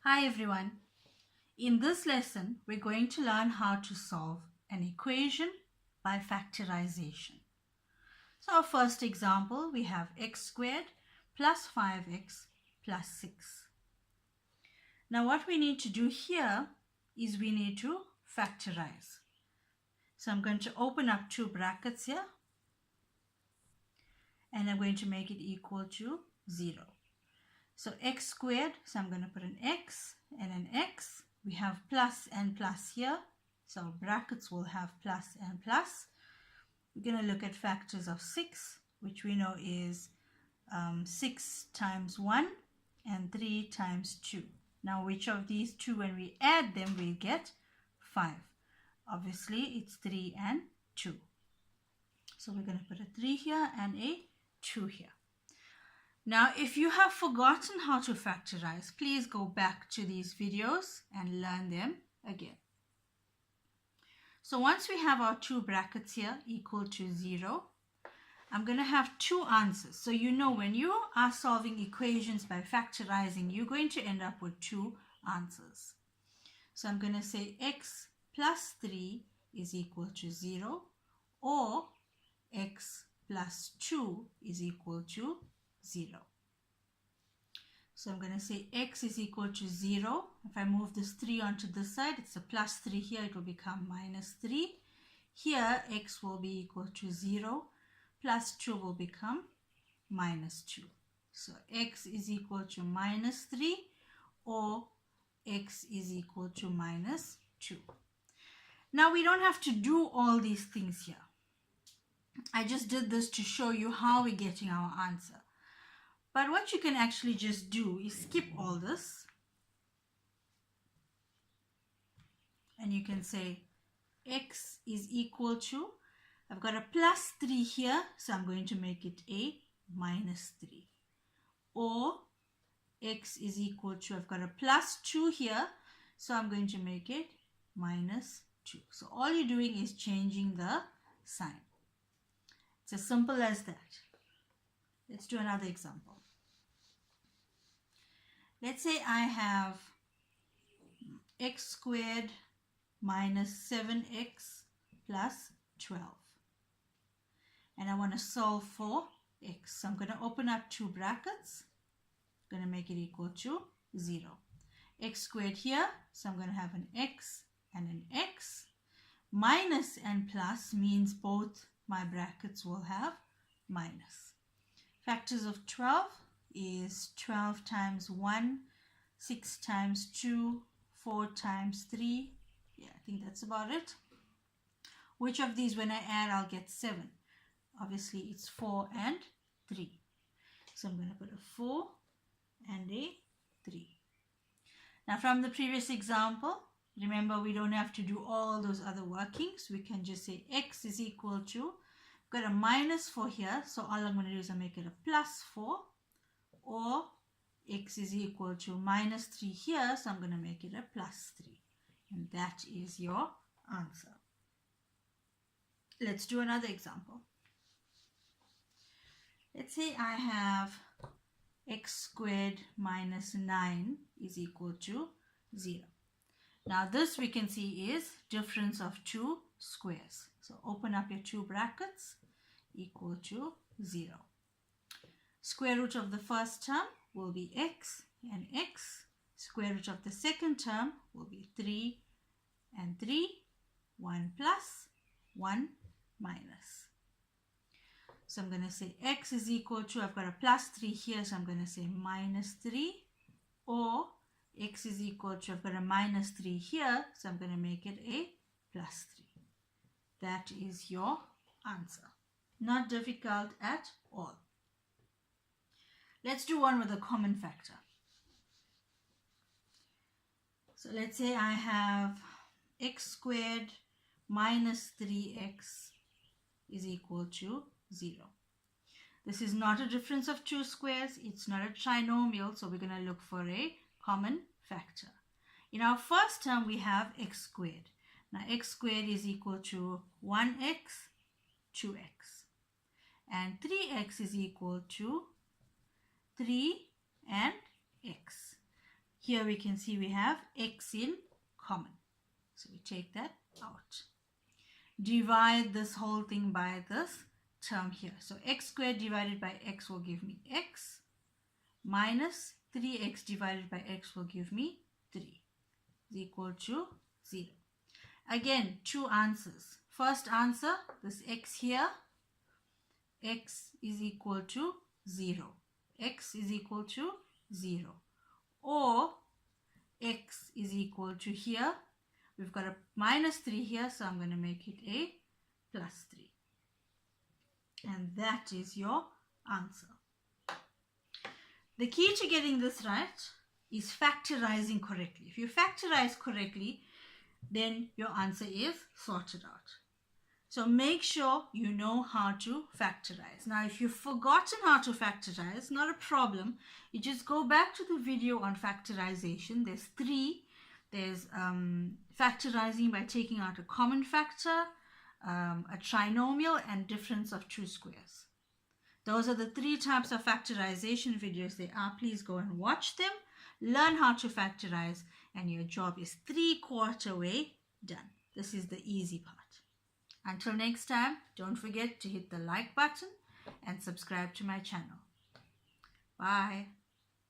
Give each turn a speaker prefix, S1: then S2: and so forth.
S1: Hi everyone. In this lesson, we're going to learn how to solve an equation by factorization. So our first example, we have x squared plus 5x plus 6. Now what we need to do here is we need to factorize. So I'm going to open up two brackets here and I'm going to make it equal to 0. So x squared, so I'm going to put an x and an x. We have plus and plus here, so brackets will have plus and plus. We're going to look at factors of 6, which we know is 6 times 1 and 3 times 2. Now which of these two, when we add them, we get 5. Obviously it's 3 and 2. So we're going to put a 3 here and a 2 here. Now, if you have forgotten how to factorize, please go back to these videos and learn them again. So once we have our two brackets here equal to 0, I'm going to have two answers. So you know when you are solving equations by factorizing, you're going to end up with two answers. So I'm going to say x plus 3 is equal to 0 or x plus 2 is equal to 0. So I'm going to say x is equal to 0. If I move this 3 onto this side, it's a plus 3 here, it will become minus 3. Here x will be equal to 0, plus 2 will become minus 2. So x is equal to minus 3 or x is equal to minus 2. Now we don't have to do all these things here. I just did this to show you how we're getting our answer. But what you can actually just do is skip all this. And you can say x is equal to, I've got a plus 3 here, so I'm going to make it a minus 3. Or x is equal to, I've got a plus 2 here, so I'm going to make it minus 2. So all you're doing is changing the sign. It's as simple as that. Let's do another example. Let's say I have x squared minus 7x plus 12. And I want to solve for x. So I'm going to open up two brackets. I'm going to make it equal to 0. X squared here, so I'm going to have an x and an x. Minus and plus means both my brackets will have minus. Factors of 12 is 12 times 1, 6 times 2, 4 times 3. Yeah, I think that's about it. Which of these, when I add, I'll get 7. Obviously, it's 4 and 3. So I'm going to put a 4 and a 3. Now, from the previous example, remember we don't have to do all those other workings. We can just say x is equal to, I've got a minus 4 here, so all I'm going to do is I'll make it a plus 4. Or x is equal to minus 3 here, so I'm going to make it a plus 3. And that is your answer. Let's do another example. Let's say I have x squared minus 9 is equal to 0. Now this we can see is difference of two squares. So open up your two brackets, equal to 0. Square root of the first term will be x and x. Square root of the second term will be 3 and 3. 1 plus, 1 minus. So I'm going to say x is equal to, I've got a plus 3 here, so I'm going to say minus 3. Or x is equal to, I've got a minus 3 here, so I'm going to make it a plus 3. That is your answer. Not difficult at all. Let's do one with a common factor. So let's say I have x squared minus 3x is equal to 0. This is not a difference of two squares. It's not a trinomial, so we're going to look for a common factor. In our first term, we have x squared. Now, x squared is equal to 1x, 2x. And 3x is equal to 3 and x. here we can see we have x in common. So we take that out. Divide this whole thing by this term here. So x squared divided by x will give me x, minus 3x divided by x will give me 3 is equal to 0. Again, two answers. First answer, this x here, x is equal to 0. X is equal to 0. Or x is equal to here. We've got a minus 3 here, so I'm going to make it a plus 3. And that is your answer. The key to getting this right is factorizing correctly. If you factorize correctly, then your answer is sorted out. So make sure you know how to factorize. Now, if you've forgotten how to factorize, not a problem. You just go back to the video on factorization. There's 3. There's factorizing by taking out a common factor, a trinomial, and difference of two squares. Those are the 3 types of factorization videos there are. Please go and watch them. Learn how to factorize, and your job is 3/4 way done. This is the easy part. Until next time, don't forget to hit the like button and subscribe to my channel. Bye.